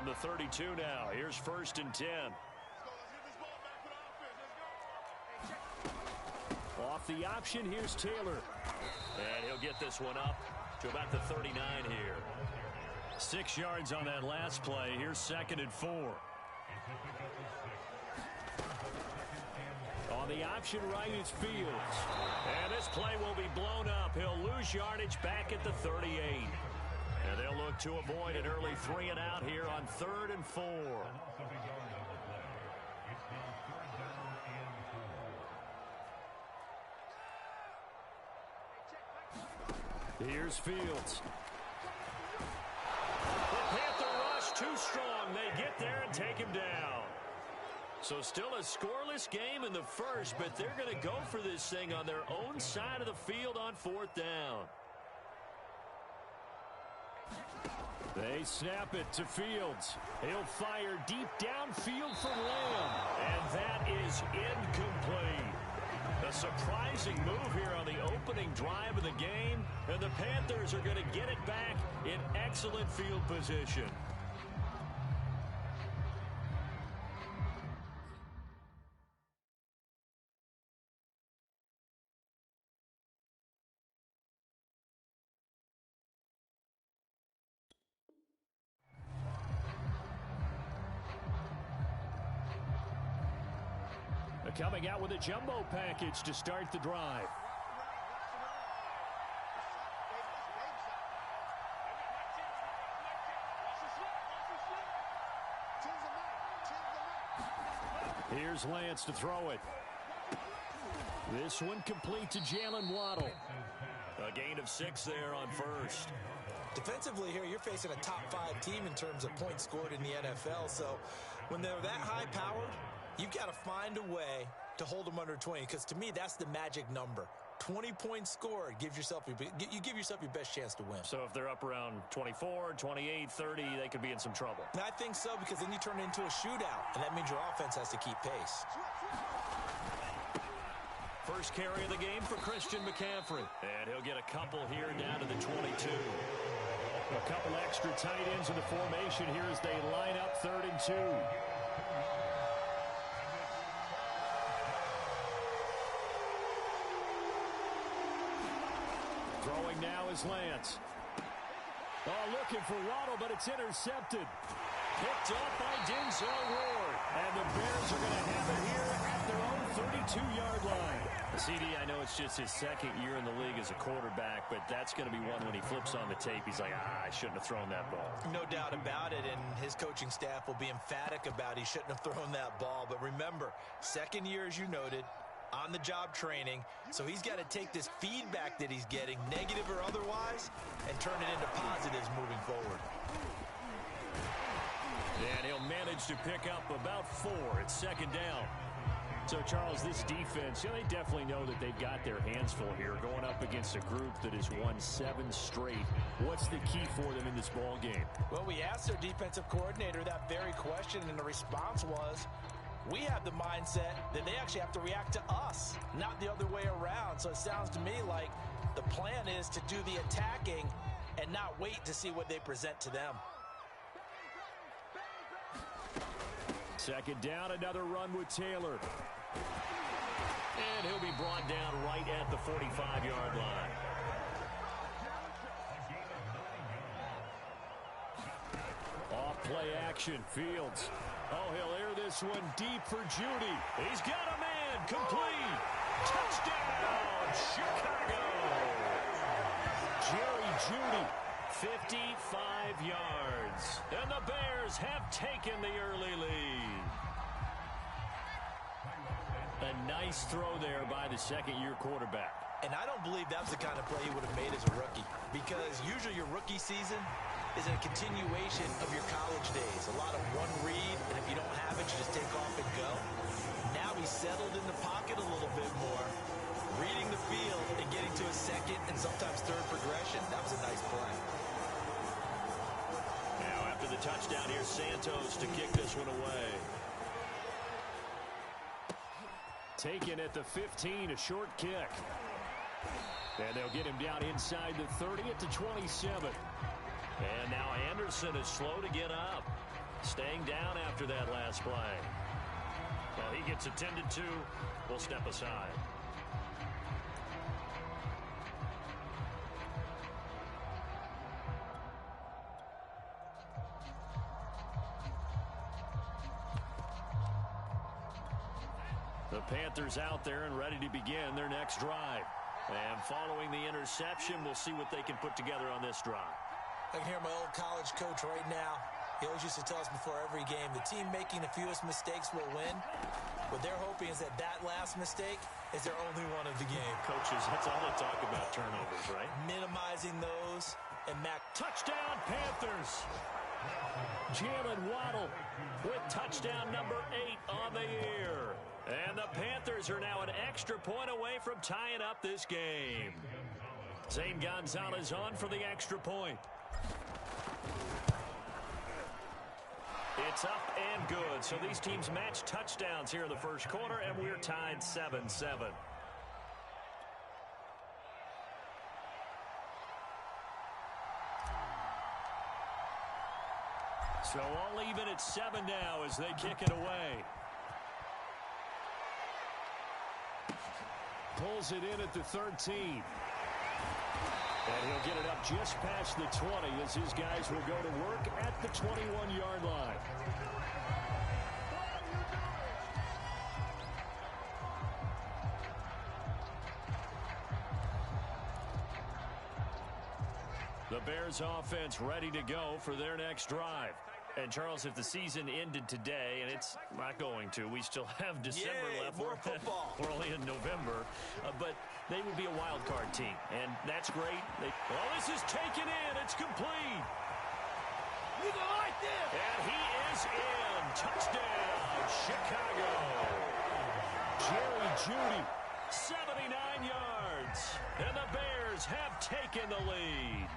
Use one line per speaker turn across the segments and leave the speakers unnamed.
From the 32 now, here's 1st and 10. Off the option, here's Taylor. And he'll get this one up to about the 39 here. 6 yards on that last play. Here's 2nd and 4. On the option right is Fields. And this play will be blown up. He'll lose yardage back at the 38. And they'll look to avoid an early 3 and out here on 3rd and 4. Here's Fields. The Panther rush too strong. They get there and take him down. So still a scoreless game in the first, but they're going to go for this thing on their own side of the field on 4th down. They snap it to Fields. He'll fire deep downfield for Lamb. And that is incomplete. A surprising move here on the opening drive of the game. And the Panthers are going to get it back in excellent field position. Coming out with a jumbo package to start the drive. Here's Lance to throw it. This one complete to Jalen Waddle. A gain of 6 there on 1st.
Defensively here, you're facing a top 5 team in terms of points scored in the NFL. So when they're that high-powered, you've got to find a way to hold them under 20, because to me, that's the magic number. 20 points scored gives yourself you give yourself your best chance to win.
So if they're up around 24, 28, 30, they could be in some trouble.
I think so, because then you turn it into a shootout, and that means your offense has to keep pace.
First carry of the game for Christian McCaffrey. And he'll get a couple here down to the 22. A couple extra tight ends in the formation here as they line up 3rd and 2. Throwing now is Lance. Oh, looking for Waddle, but it's intercepted. Picked up by Denzel Ward. And the Bears are going to have it here at their own 32-yard line. CD, I know it's just his 2nd year in the league as a quarterback, but that's going to be one when he flips on the tape. He's like, I shouldn't have thrown that ball.
No doubt about it, and his coaching staff will be emphatic about he shouldn't have thrown that ball. But remember, 2nd year, as you noted, on-the-job training, so he's got to take this feedback that he's getting, negative or otherwise, and turn it into positives moving forward.
And he'll manage to pick up about 4 at 2nd down. So, Charles, this defense, they definitely know that they've got their hands full here going up against a group that has won 7 straight. What's the key for them in this ball game?
Well, we asked their defensive coordinator that very question, and the response was, we have the mindset that they actually have to react to us, not the other way around. So it sounds to me like the plan is to do the attacking and not wait to see what they present to them.
2nd down, another run with Taylor. And he'll be brought down right at the 45-yard line. Off play action, Fields. Oh, he'll air this one deep for Judy. He's got a man, complete. Touchdown, Chicago. Jerry Judy, 55 yards. And the Bears have taken the early lead. A nice throw there by the 2nd-year quarterback.
And I don't believe that was the kind of play he would have made as a rookie, because usually your rookie season is a continuation of your college days. A lot of one read, and if you don't have it, you just take off and go. Now he's settled in the pocket a little bit more, reading the field and getting to a 2nd and sometimes 3rd progression. That was a nice play.
Now after the touchdown, here's Santos to kick this one away. Taken at the 15, a short kick. And they'll get him down inside the 30 at the 27. And now Anderson is slow to get up. Staying down after that last play. Well, he gets attended to. We'll step aside. The Panthers out there and ready to begin their next drive. And following the interception, we'll see what they can put together on this drive.
I can hear my old college coach right now. He always used to tell us before every game, the team making the fewest mistakes will win. What they're hoping is that that last mistake is their only one of the game.
Coaches, that's all they talk about, turnovers, right?
Minimizing those. And
touchdown, Panthers! Jalen Waddle with touchdown number 8 on the year. And the Panthers are now an extra point away from tying up this game. Zane Gonzalez on for the extra point. It's up and good. So these teams match touchdowns here in the first quarter, and we're tied 7-7. So all even at 7 now as they kick it away. Pulls it in at the 13. And he'll get it up just past the 20 as his guys will go to work at the 21-yard line. The Bears offense ready to go for their next drive. And, Charles, if the season ended today, and it's not going to, we still have December left.
More football.
We're only in November. But they would be a wild card team, and that's great. Well, this is taken in. It's complete.
You go like this.
And he is in. Touchdown, Chicago. Jerry Jeudy, 79 yards. And the Bears have taken the lead.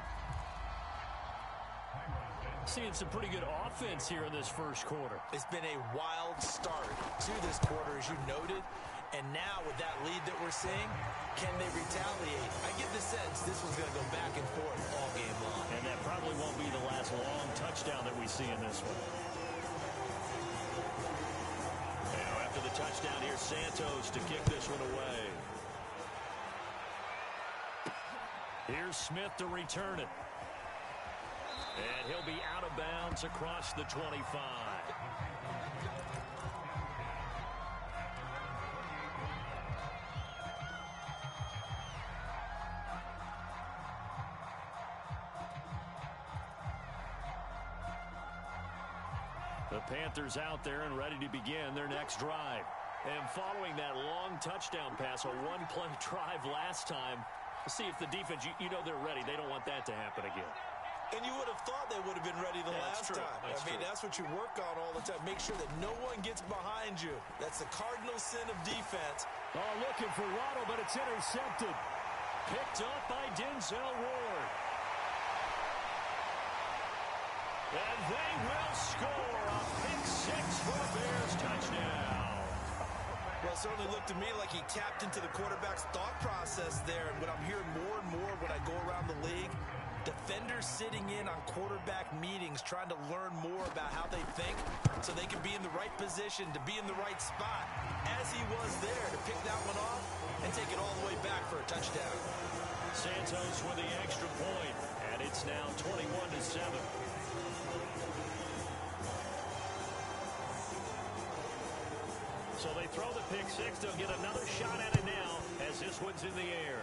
Seeing some pretty good offense here in this first quarter.
It's been a wild start to this quarter, as you noted. And now with that lead that we're seeing, can they retaliate? I get the sense this one's going to go back and forth all game long.
And that probably won't be the last long touchdown that we see in this one. Now after the touchdown, here's Santos to kick this one away. Here's Smith to return it. And he'll be out of bounds across the 25. The Panthers out there and ready to begin their next drive. And following that long touchdown pass, a one-play drive last time, see if the defense, you know they're ready. They don't want that to happen again.
And you would have thought they would have been ready the last time. That's what you work on all the time. Make sure that no one gets behind you. That's the cardinal sin of defense.
Oh, looking for Waddle, but it's intercepted. Picked up by Denzel Ward. And they will score a pick six for a Bears touchdown.
Well, it certainly looked to me like he tapped into the quarterback's thought process there. And what I'm hearing more and more when I go around the league, defenders sitting in on quarterback meetings trying to learn more about how they think so they can be in the right position to be in the right spot, as he was there to pick that one off and take it all the way back for a touchdown.
Santos with the extra point, and it's now 21-7. So they throw the pick six. They'll get another shot at it now as this one's in the air.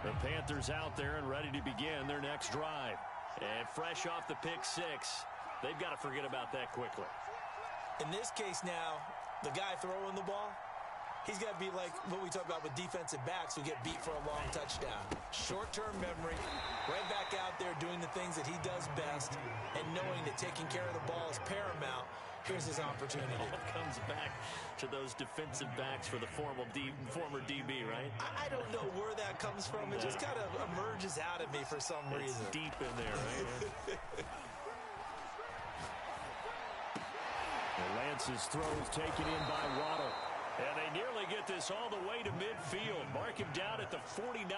The Panthers out there and ready to begin their next drive. And fresh off the pick six, they've got to forget about that quickly.
In this case now, the guy throwing the ball, he's got to be like what we talk about with defensive backs who get beat for a long touchdown. Short-term memory, right back out there doing the things that he does best, and knowing that taking care of the ball is paramount. Here's his opportunity.
It all comes back to those defensive backs for the former DB, right?
I don't know where that comes from. It just kind of emerges out of me for some reason.
It's deep in there, right? Lance's throw is taken in by Waddle. And they nearly get this all the way to midfield. Mark him down at the 49.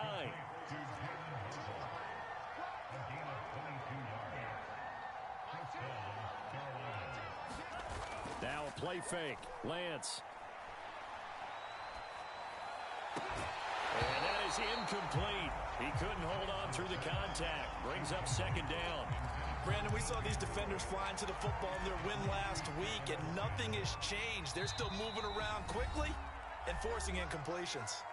Now a play fake. Lance. And that is incomplete. He couldn't hold on through the contact. Brings up second down.
Brandon, we saw these defenders flying to the football in their win last week, and nothing has changed. They're still moving around quickly and forcing incompletions.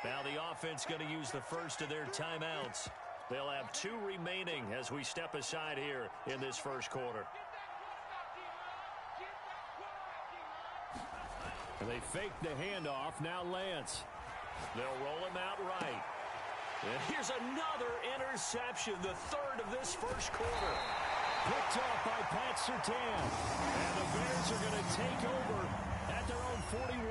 Now the offense going to use the first of their timeouts. They'll have 2 remaining as we step aside here in this first quarter. And they fake the handoff. Now Lance. They'll roll him out right. And here's another interception, the third of this first quarter. Picked off by Pat Surtain. And the Bears are going to take over at their own 41.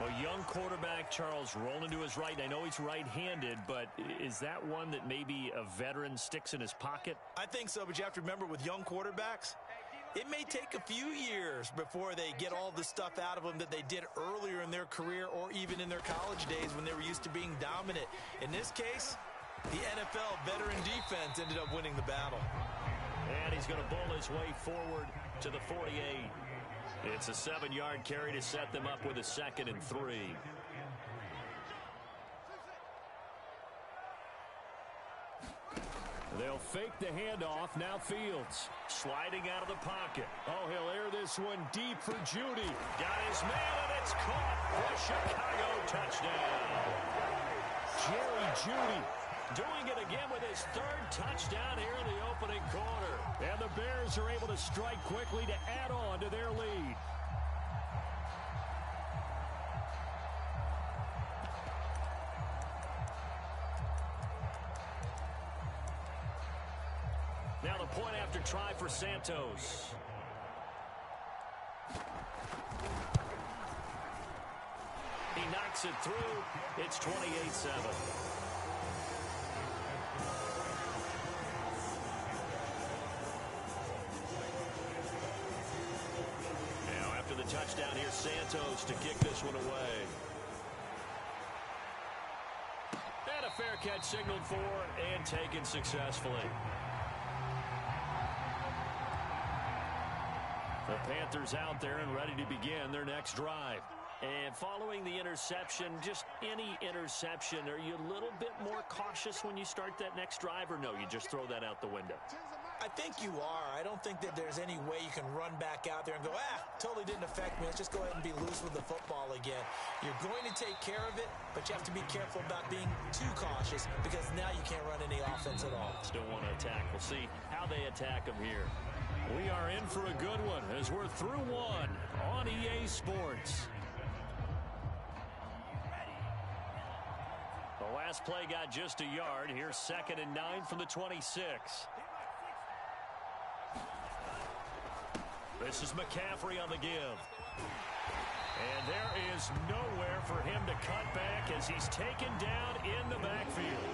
A young quarterback, Charles, rolling to his right. I know he's right-handed, but is that one that maybe a veteran sticks in his pocket?
I think so, but you have to remember with young quarterbacks, it may take a few years before they get all the stuff out of them that they did earlier in their career or even in their college days when they were used to being dominant. In this case, the NFL veteran defense ended up winning the battle.
And he's going to bowl his way forward to the 48. It's a 7-yard carry to set them up with a 2nd and 3. They'll fake the handoff. Now Fields sliding out of the pocket. Oh, he'll air this one deep for Judy. Got his man, and it's caught for a Chicago touchdown. Jerry Judy doing it again with his 3rd touchdown here in the opening quarter. And the Bears are able to strike quickly to add on to their lead. Now the point after try for Santos. He knocks it through. It's 28-7. Now after the touchdown, here's Santos to kick this one away. And a fair catch signaled for and taken successfully. The Panthers out there and ready to begin their next drive. And following the interception, just any interception, are you a little bit more cautious when you start that next drive, or no, you just throw that out the window?
I think you are. I don't think that there's any way you can run back out there and go, totally didn't affect me. Let's just go ahead and be loose with the football again. You're going to take care of it, but you have to be careful about being too cautious because now you can't run any offense at all.
Still want to attack. We'll see how they attack them here. We are in for a good one as we're through one on EA Sports. The last play got just a yard. Here's 2nd and 9 from the 26. This is McCaffrey on the give. And there is nowhere for him to cut back as he's taken down in the backfield.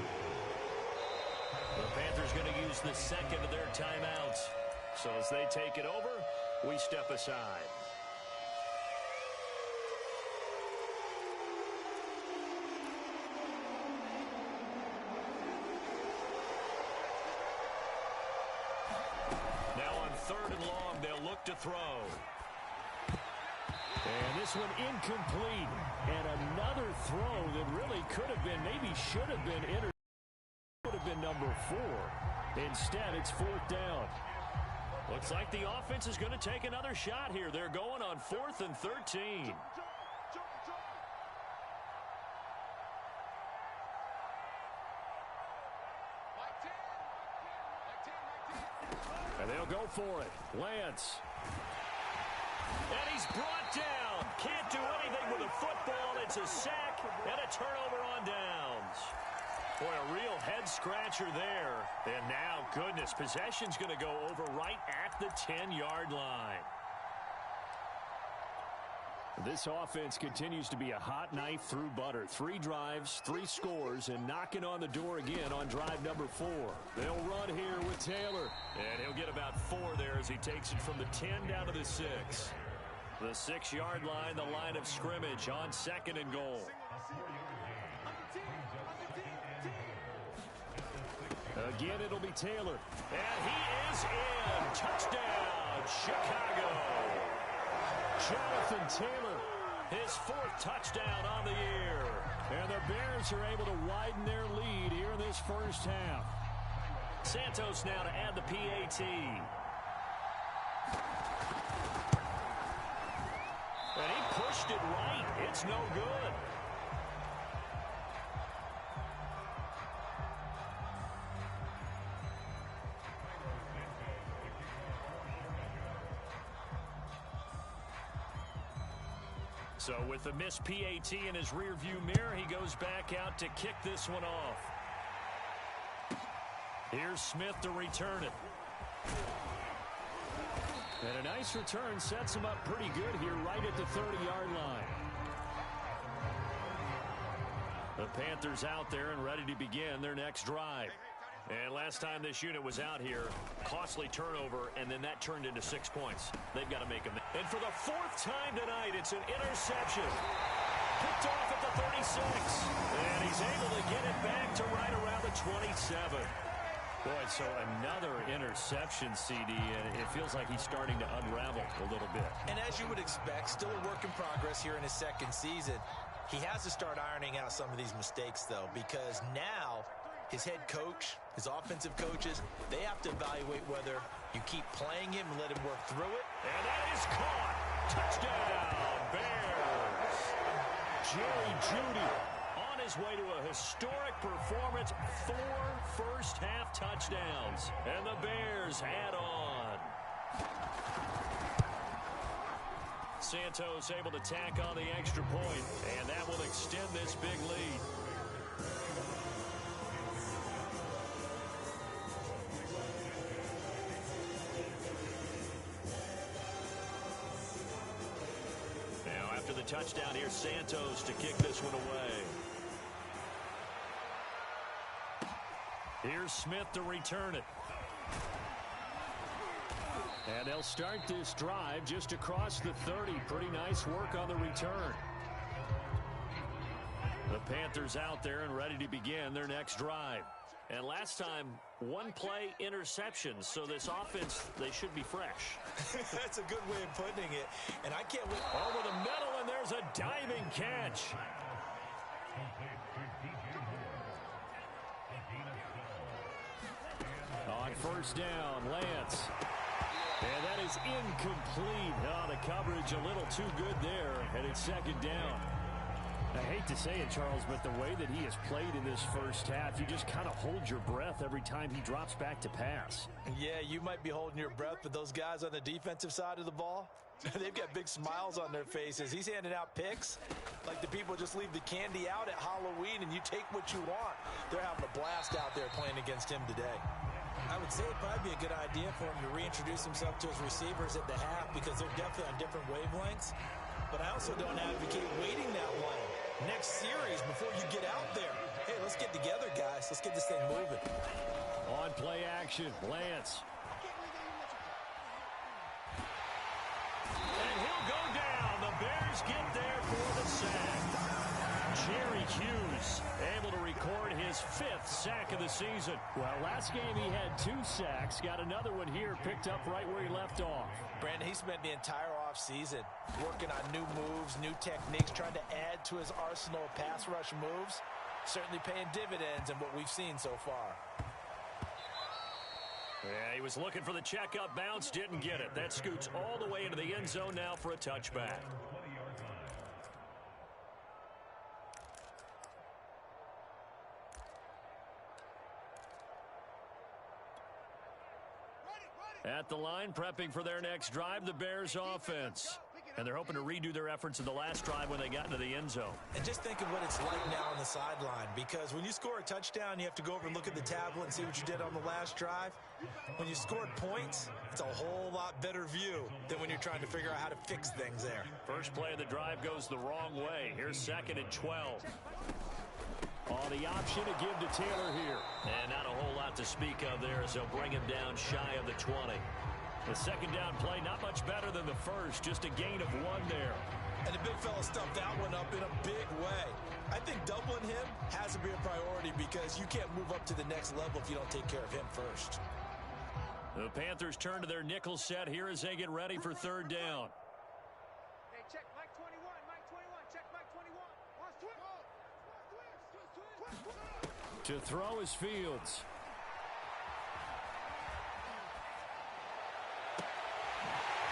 The Panthers going to use the 2nd of their timeouts. So as they take it over, we step aside. Now on 3rd and long, they'll look to throw. And this one incomplete. And another throw that really could have been, maybe should have been would have been number 4. Instead, it's 4th down. Looks like the offense is going to take another shot here. They're going on 4th and 13. And they'll go for it. Lance. And he's brought down. Can't do anything with a football. It's a sack and a turnover on downs. Boy, a real head-scratcher there. And now, goodness, possession's going to go over right at the 10-yard line. This offense continues to be a hot knife through butter. 3 drives, 3 scores, and knocking on the door again on drive number 4. They'll run here with Taylor. And he'll get about 4 there as he takes it from the 10 down to the 6. The 6-yard line, the line of scrimmage on 2nd and goal. Again, it'll be Taylor. And he is in. Touchdown, Chicago. Jonathan Taylor, his 4th touchdown on the year. And the Bears are able to widen their lead here in this first half. Santos now to add the PAT. And he pushed it right. It's no good. So with the missed PAT in his rearview mirror, he goes back out to kick this one off. Here's Smith to return it. And a nice return sets him up pretty good here right at the 30-yard line. The Panthers out there and ready to begin their next drive. And last time this unit was out here, costly turnover, and then that turned into 6 points. They've got to make them. And for the 4th time tonight, it's an interception. Picked off at the 36. And he's able to get it back to right around the 27. Boy, so another interception, CD, and it feels like he's starting to unravel a little bit. And as you would expect, still a work in progress here in his 2nd season. He has to start ironing out some of these mistakes, though, because now his head coach, his offensive coaches, they have to evaluate whether you keep playing him and let him work through it. And that is caught. Touchdown, Bears. Jerry Jeudy on his way to a historic performance. 4 first-half touchdowns. And the Bears add on. Santos able to tack on the extra point, and that will extend this big lead. Now after the touchdown, here's Santos to kick this one away. Here's Smith to return it. And they'll start this drive just across the 30. Pretty nice work on the return. The Panthers out there and ready to begin their next drive. And last time, 1-play interceptions. So this offense, they should be fresh.
That's a good way of putting it. And I can't wait.
Over the middle, and there's a diving catch. On first down, Lance. And that is incomplete. Oh, the coverage a little too good there, and it's 2nd down. I hate to say it, Charles, but the way that he has played in this first half, you just kind of hold your breath every time he drops back to pass.
Yeah, you might be holding your breath, but those guys on the defensive side of the ball, they've got big smiles on their faces. He's handing out picks like the people just leave the candy out at Halloween and you take what you want. They're having a blast out there playing against him today.
I would say it'd probably be a good idea for him to reintroduce himself to his receivers at the half because they're definitely on different wavelengths. But I also don't advocate waiting that long. Next series before you get out there. Hey, let's get together, guys. Let's get this thing moving.
On play action, Lance. And he'll go down. The Bears get there for the sack. Jerry Hughes able to record his 5th sack of the season. Well, last game he had 2 sacks. Got another one here picked up right where he left off.
Brandon, he spent the entire offseason working on new moves, new techniques, trying to add to his arsenal of pass rush moves. Certainly paying dividends in what we've seen so far.
Yeah, he was looking for the checkup bounce, didn't get it. That scoots all the way into the end zone now for a touchback. At the line, prepping for their next drive, the Bears offense. And they're hoping to redo their efforts in the last drive when they got into the end zone.
And just think of what it's like now on the sideline, because when you score a touchdown, you have to go over and look at the tablet and see what you did on the last drive. When you scored points, it's a whole lot better view than when you're trying to figure out how to fix things there.
First play of the drive goes the wrong way. Here's 2nd and 12. On the option to give to Taylor here. And not a whole lot to speak of there as they'll bring him down shy of the 20. The second down play, not much better than the first, just a gain of 1 there.
And the big fella stuffed that one up in a big way. I think doubling him has to be a priority because you can't move up to the next level if you don't take care of him first.
The Panthers turn to their nickel set here as they get ready for third down.
Hey, check Mike 21, Mike 21, check Mike 21.
To throw is Fields.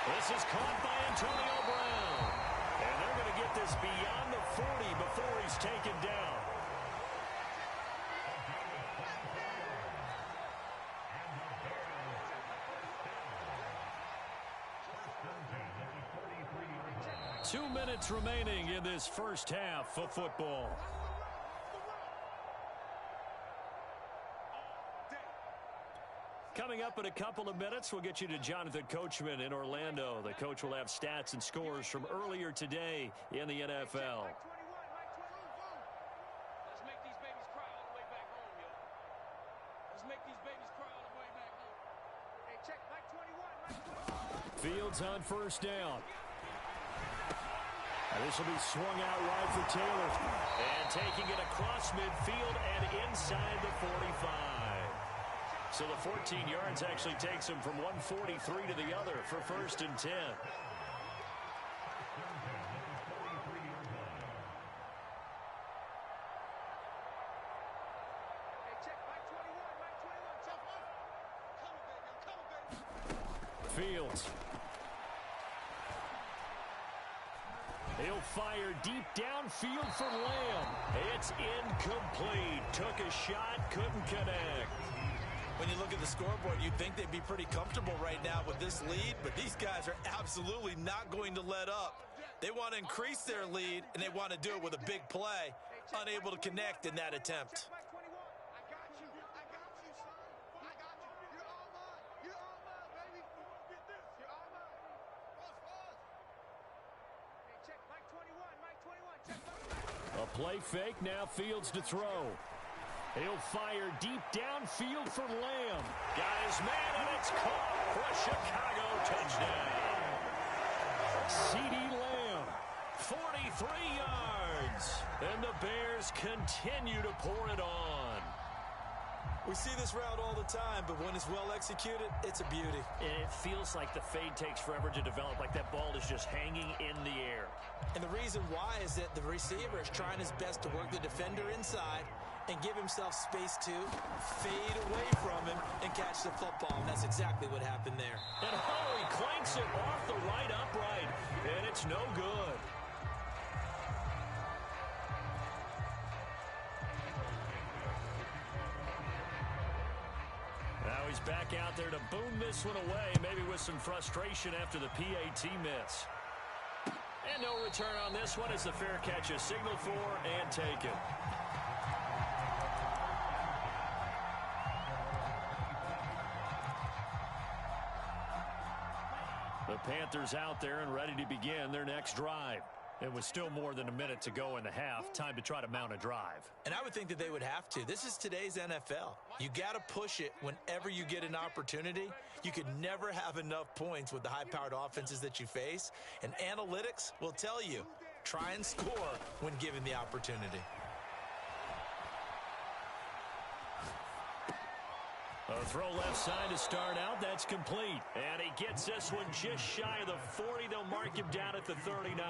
This is caught by Antonio Brown. And they're going to get this beyond the 40 before he's taken down. Two minutes remaining in this first half of football. Coming up in a couple of minutes, we'll get you to Jonathan Coachman in Orlando. The coach will have stats and scores from earlier today in the NFL.
Let's make these babies cry all the way back home, yo. Let's make these babies cry all the way back home. Hey, check Mike 21, Mike 21.
Fields on first down. This will be swung out wide for Taylor. And taking it across midfield and inside the 45. So the 14 yards actually takes him from 143 to the other for first and 10. Fields. He'll fire deep downfield for Lamb. It's incomplete. Took a shot, couldn't connect.
When you look at the scoreboard, you'd think they'd be pretty comfortable right now with this lead, but these guys are absolutely not going to let up. They want to increase their lead, and they want to do it with a big play, unable to connect in that attempt.
A play fake, now Fields to throw. He'll fire deep downfield for Lamb. Got his man, and it's caught for a Chicago touchdown. CeeDee Lamb, 43 yards. And the Bears continue to pour it on.
We see this route all the time, but when it's well executed, it's a beauty.
And it feels like the fade takes forever to develop, like that ball is just hanging in the air.
And the reason why is that the receiver is trying his best to work the defender inside and give himself space to fade away from him and catch the football. And that's exactly what happened there.
And he clanks it off the right upright, and it's no good. Now he's back out there to boom this one away, maybe with some frustration after the PAT miss. And no return on this one as the fair catch is signaled for and taken. The Panthers out there and ready to begin their next drive. It was still more than a minute to go in the half. Time to try to mount a drive.
And I would think that they would have to. This is today's NFL. You got to push it whenever you get an opportunity. You could never have enough points with the high-powered offenses that you face. And analytics will tell you, try and score when given the opportunity.
A throw left side to start out. That's complete. And he gets this one just shy of the 40. They'll mark him down at the 39.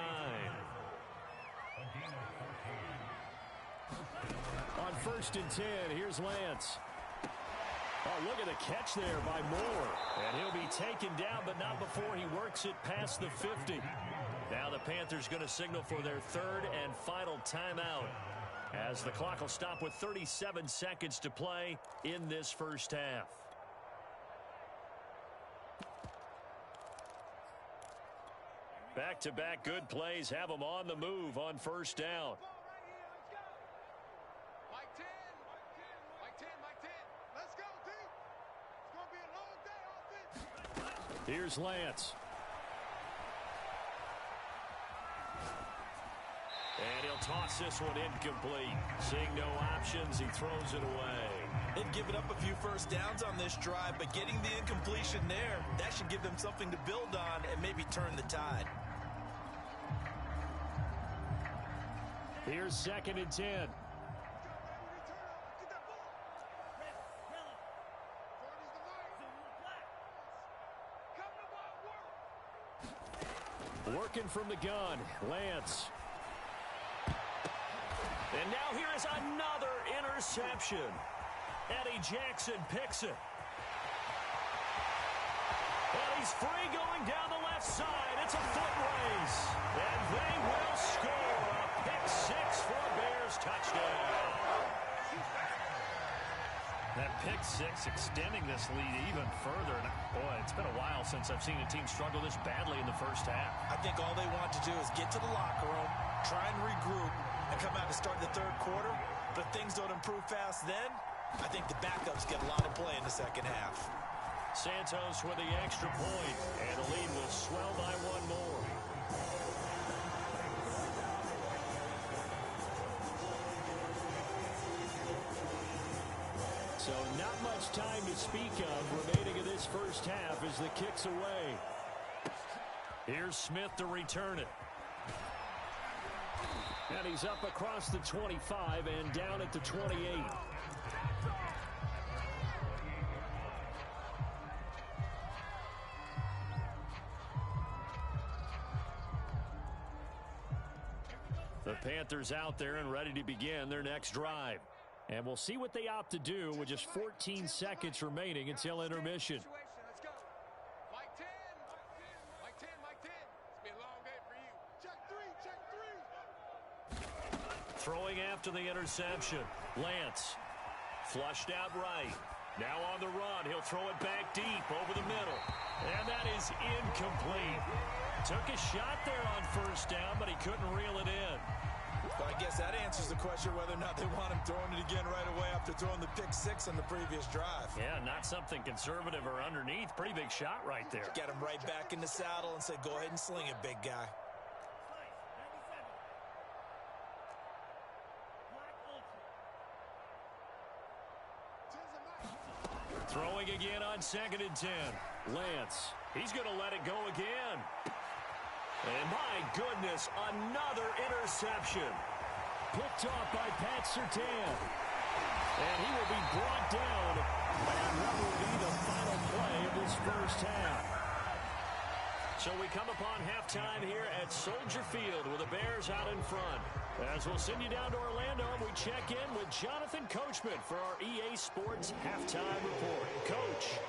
On first and 10, here's Lance. Oh, look at the catch there by Moore. And he'll be taken down, but not before he works it past the 50. Now the Panthers going to signal for their third and final timeout, as the clock will stop with 37 seconds to play in this first half. Back-to-back good plays have them on the move on first down.
Mike 10, Mike 10, Mike 10. Let's go, D. It's going to be a long day offense.
Here's Lance. And he'll toss this one incomplete. Seeing no options, he throws it away.
They've given up a few first downs on this drive, but getting the incompletion there, that should give them something to build on and maybe turn the tide.
Here's 2nd and 10. Working from the gun, Lance. And now here is another interception. Eddie Jackson picks it. And he's free going down the left side. It's a foot race. And they will score a pick 6 for a Bears touchdown. That pick 6 extending this lead even further. And boy, it's been a while since I've seen a team struggle this badly in the first half.
I think all they want to do is get to the locker room, try and regroup, and come out to start the third quarter. But if things don't improve fast then, I think the backups get a lot of play in the second half.
Santos with the extra point, and the lead will swell by one more. So not much time to speak of remaining in this first half as the kick's away. Here's Smith to return it. And he's up across the 25 and down at the 28. The Panthers out there and ready to begin their next drive. And we'll see what they opt to do with just 14 seconds remaining until intermission.
Let's go. Mike 10. Mike 10. Mike 10. It's been a long day for you. Check 3. Check 3.
Throwing after the interception. Lance. Flushed out right. Now on the run. He'll throw it back deep over the middle. And that is incomplete. Took a shot there on first down, but he couldn't reel it in.
Well, I guess that answers the question whether or not they want him throwing it again right away after throwing the pick 6 on the previous drive.
Yeah, not something conservative or underneath. Pretty big shot right there.
Get him right back in the saddle and say, go ahead and sling it, big guy.
Throwing again on 2nd and 10. Lance. He's going to let it go again. And my goodness, another interception. Picked off by Pat Surtain. And he will be brought down. And what will be the final play of this first half? So we come upon halftime here at Soldier Field with the Bears out in front. As we'll send you down to Orlando, we check in with Jonathan Coachman for our EA Sports Halftime Report. Coach.